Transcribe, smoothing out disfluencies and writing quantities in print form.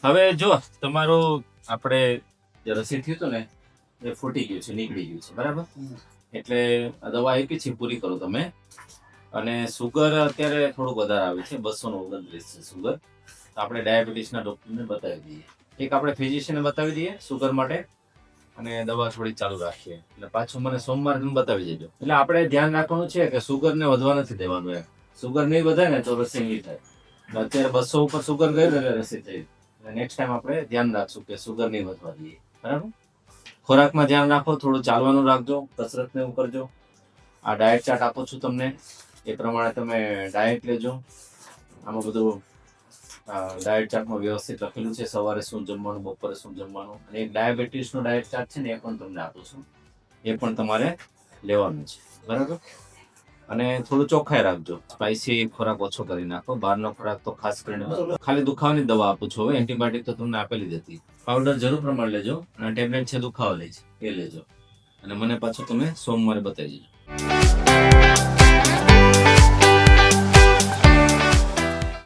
હવે જો તમારું આપણે જે રસી થયું હતું ને એ ફૂટી ગયું છે, નીકળી ગયું છે, બરાબર. એટલે આ દવા આપી છે, પૂરી કરો તમે. અને સુગર અત્યારે થોડુંક વધારે આવે છે, 229 છે સુગર. તો આપણે ડાયાબિટીસના ડોક્ટરને બતાવી દઈએ. એક આપણે ફિઝિશિયનને બતાવી દઈએ સુગર માટે, અને દવા થોડી ચાલુ રાખીએ. એટલે પાછું મને સોમવારે તમે બતાવી દેજો. એટલે આપણે ધ્યાન રાખવાનું છે કે સુગરને વધવા નથી દેવાનું. એમ સુગર નહીં વધે ને તો રસી નહીં થાય. એટલે અત્યારે 200 ઉપર સુગર ગયું એટલે રસી થઈ. નેક્સ્ટ ટાઈમ આપણે ધ્યાન રાખશું કે સુગર નહીં વધવા દઈએ, બરાબર. ખોરાકમાં ધ્યાન રાખો, થોડું ચાલવાનું રાખજો, કસરત ને એવું કરજો. આ ડાયટ ચાર્ટ આપું છું તમને, એ પ્રમાણે તમે ડાયટ લેજો. આમાં બધું ડાયટ ચાર્ટમાં વ્યવસ્થિત લખેલું છે, સવારે શું જમવાનું, બપોરે શું જમવાનું. અને એક ડાયાબિટીસનો ડાયટ ચાર્ટ છે ને, એ પણ તમને આપું છું. એ પણ તમારે લેવાનું છે, બરાબર. અને થોડું ચોખ્ખાઈ રાખજો, સ્પાઇસી ખોરાક ઓછો કરી નાખો. બહારનો ખોરાક તો ખાસ કરીને ખાલી દુખાવાની દવા આપું છું. હવે એન્ટીબાયોટિક તો તમને આપેલી જ હતી. પાવડર જરૂર પ્રમાણે લેજો, અને ટેબ્લેટ છે દુખાવા લે છે એ લેજો. અને મને પાછું તમે સોમવારે બતાવી દેજો.